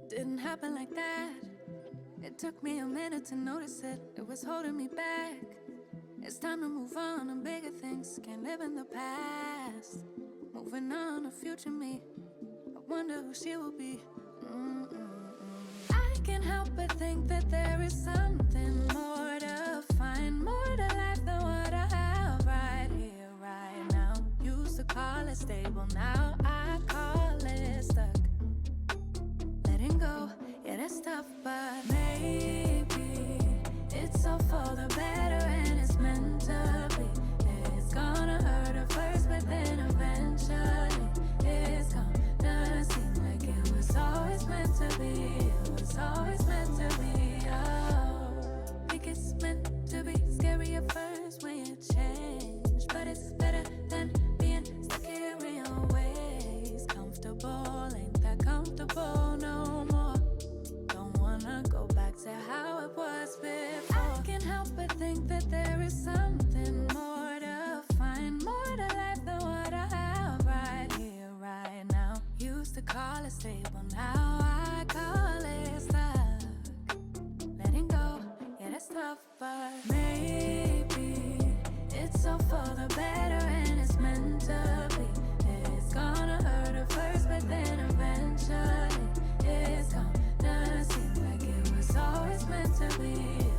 Didn't happen like that. It took me a minute to notice it. It was holding me back. It's time to move on to bigger things. Can't live in the past. Moving on to future me. I wonder who she will be. I can't help but think that there is something more to find, more to life than what I have right here, right now. Used to call it stable, now I call it stuck. Letting go, yeah, that's tough, but maybe it's all for the better and it's meant to be. It's gonna hurt at first, but then eventually it's gonna seem like it was always meant to be. It was always meant to be. Oh, think it's meant to be. Scary at first when you change, but it's better than being stuck here in your ways. Comfortable, ain't that comfortable no more. Don't wanna go back to how it was before. I can't help but think that there is something more to find, more to life than what I have right here, right now. Used to call it stable, now I call it stuck. Letting go, yeah, that's tough, but maybe it's all for the better and it's meant to be. It's gonna hurt at first, but then eventually it's gonna seem like it was always meant to be.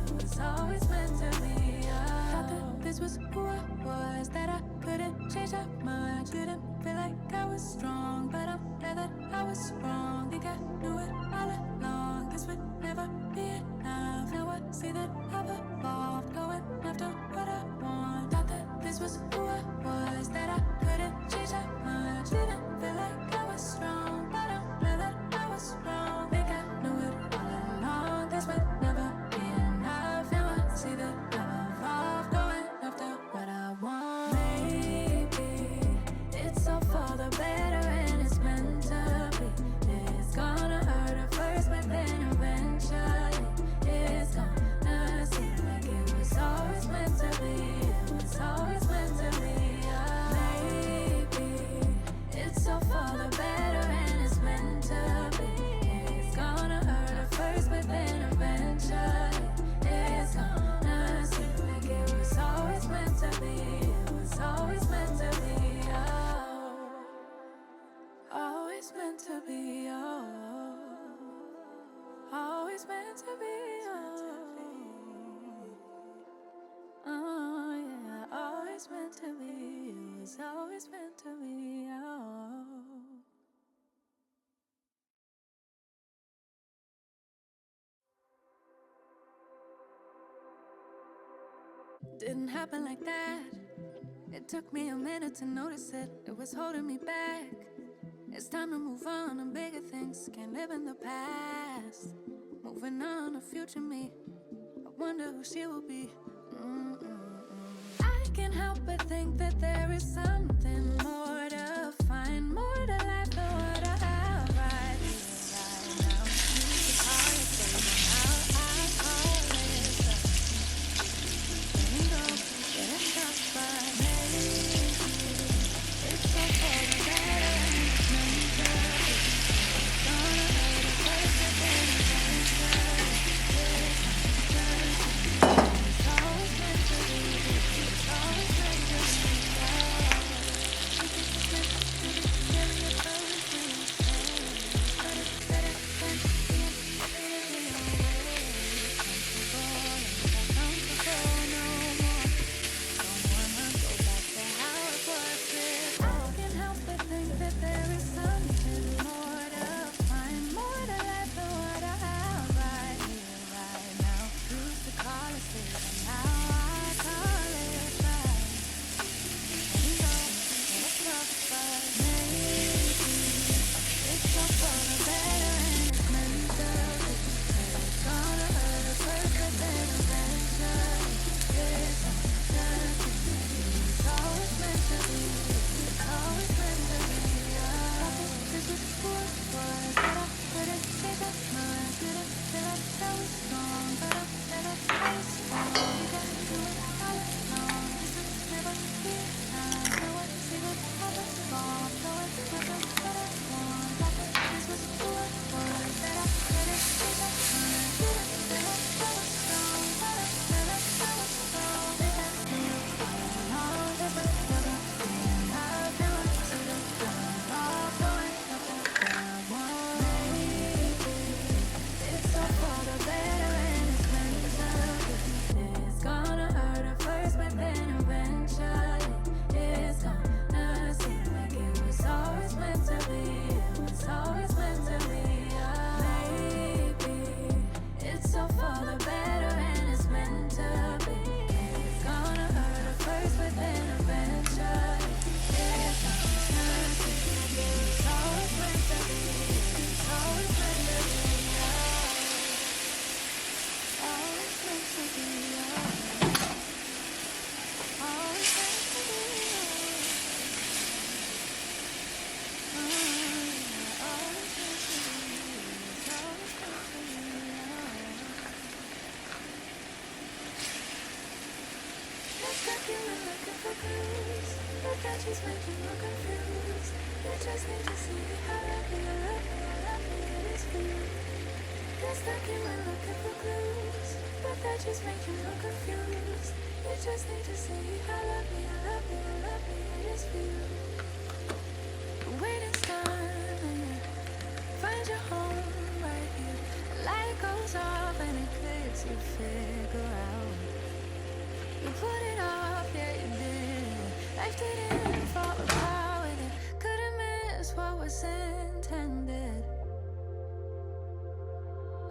It was always meant to be. Oh. Thought that this was who I was, that I couldn't change that much. Didn't feel like I was strong, but I'm glad that I was wrong. Think I knew it all along. This would never be enough. Now I see that I've evolved, going after what I want. Thought that this was who I was, that I couldn't change that much. Didn't feel like I was strong, but I'm glad that I was wrong. Think I knew it all along. This would never be enough. Now I see that I've evolved, going after what I want. Maybe it's all for the better and it's meant to be. It's gonna hurt at first, but then eventually it's gonna seem like it was always meant to be. It was always meant to be. Oh, maybe it's all for the better and it's meant to be. It's gonna hurt at first, but then eventually it's gonna seem like it was always meant to be. It was always meant to be. Oh, always meant to be. Oh, always meant to be. Oh, yeah, always meant to be. It was always meant to be. Oh. Didn't happen like that. It took me a minute to notice it. It was holding me back. It's time to move on to bigger things. Can't live in the past. Moving on to future me. I wonder who she will be. I can't help but think that there is something more to find, more to life than what I have right here, right now. Used to call it stable, now I call it stuck. Letting go, yeah, that's tough, but maybe it's all for the better and it's meant to be. It's gonna hurt at first, but then eventually it's gonna seem like it's always meant to be. It's always meant to be. Oh. but that just makes you more confused. You just need to see how lucky it is for you. You're stuck in my looking for clues, but that just makes you more confused. You just need to see how lucky it is for you. The waiting's done. Find your home right here. The light goes off and it clicks. You figure out. You put it off, yeah you did. Life didn't fall apart with it. Couldn't miss what was intended.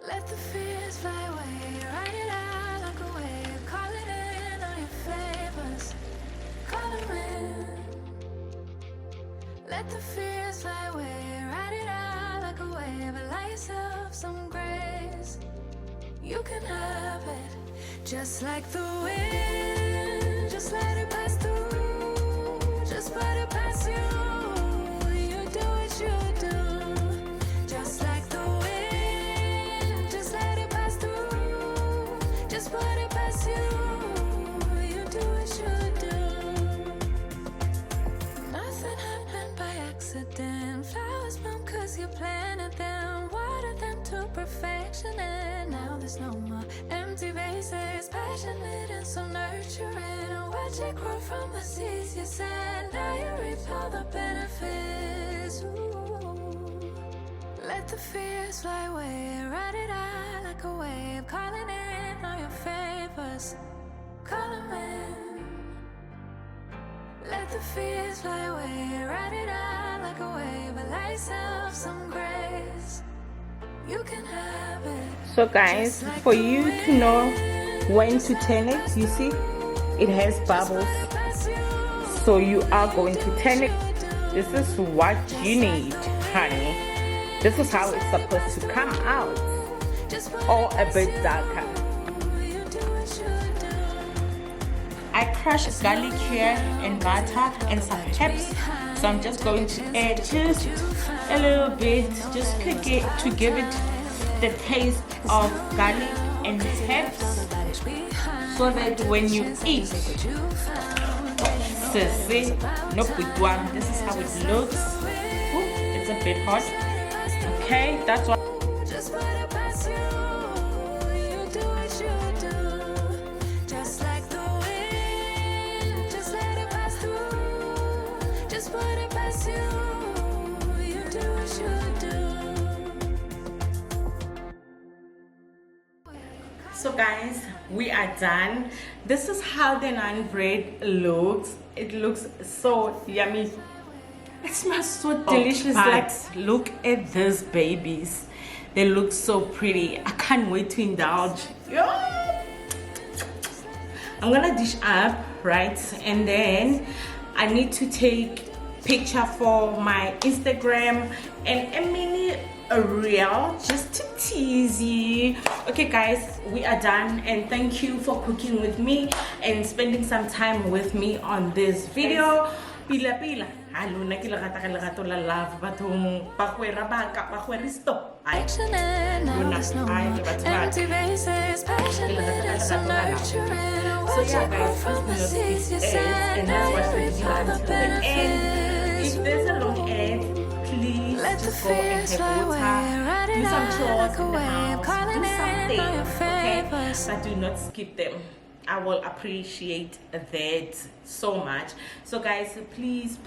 Let the fears fly away. Ride it out like a wave. Call it in on your favors. Call them in. Let the fears fly away. Ride it out like a wave. Allow yourself some grace. You can have it. Just like the wind. Just let it pass through. Just put it past you. You do what you do. Just like the wind. Just let it pass through. Just put it past you. You do what you do. Nothing happened by accident. Flowers bloom cause you planted them. Water them to perfection. And now there's no more empty vases. Passionate and so nurturing. And watch it grow from the seeds you sent. Now you reap all the benefits. Ooh. Let the fears fly away. Ride it out like a wave. Calling in all your favors. Call them in. Let the fears fly away. Ride it out like a wave. Allow yourself some grace. You can have it. So guys, for you to know when to turn it, you see it has bubbles, so you are going to turn it. This is what you need, honey. This is how it's supposed to come out, or a bit darker. I crushed garlic here and butter and some herbs, so I'm just going to add just a little bit, just cook it to give it the taste of garlic and herbs, so that when you eat, sissy, no putwang, this is how it looks. Ooh, it's a bit hot. Okay, that's what. Just put it past you. You do what you do. Just like the wind. Just let it pass through. Just put it past you. You do what you do. So guys, we are done. This is how the naan bread looks. It looks so yummy. It smells so delicious. Like, look at these babies. They look so pretty. I can't wait to indulge. I'm gonna dish up, right? And then I need to take picture for my Instagram and a mini reel just to tease you. Okay guys, we are done, and thank you for cooking with me and spending some time with me on this video. Pila pila. Halona ke lerato la love bathong Bagwera ba ka Bagweristo. Empty vases, passionate and so nurturing. So yeah guys, please do not skip ads, and that's why we're doing until the end. If there's a long ad, please just go and have water, do some chores in the house, do something, okay? But do not skip them. I will appreciate that so much. So guys, please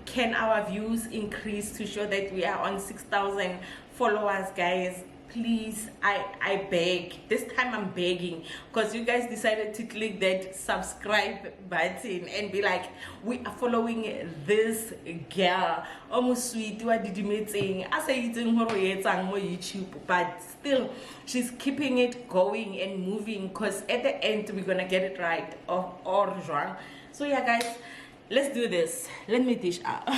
can our views increase to show that we are on 6,000 followers, guys? Please, I beg. This time I'm begging, because you guys decided to click that subscribe button and be like, we are following this girl. Almost sweet, what did you meeting? I say it's on YouTube, but still she's keeping it going and moving, because at the end we're gonna get it right or wrong. So yeah guys, let's do this. Let me dish out.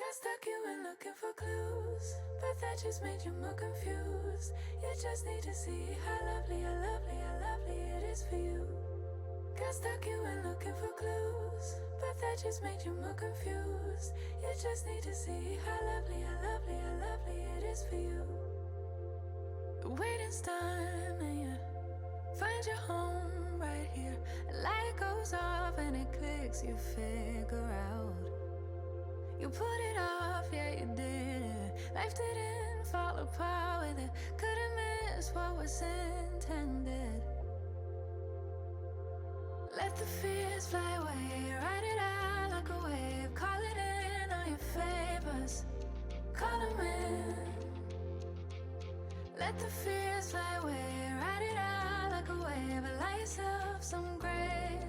Got stuck, you went looking for clues, but that just made you more confused. You just need to see how lovely, how lovely, how lovely it is for you. Got stuck, you went looking for clues, but that just made you more confused. You just need to see how lovely, how lovely, how lovely it is for you. The waiting's done and you find your home right here. A light goes off and it clicks, you figure out. You put it off, yeah you did it. Life didn't fall apart with it. Couldn't miss what was intended. Let the fears fly away, ride it out like a wave. Call it in on your favors, call them in. Let the fears fly away, ride it out like a wave. Allow yourself some grace.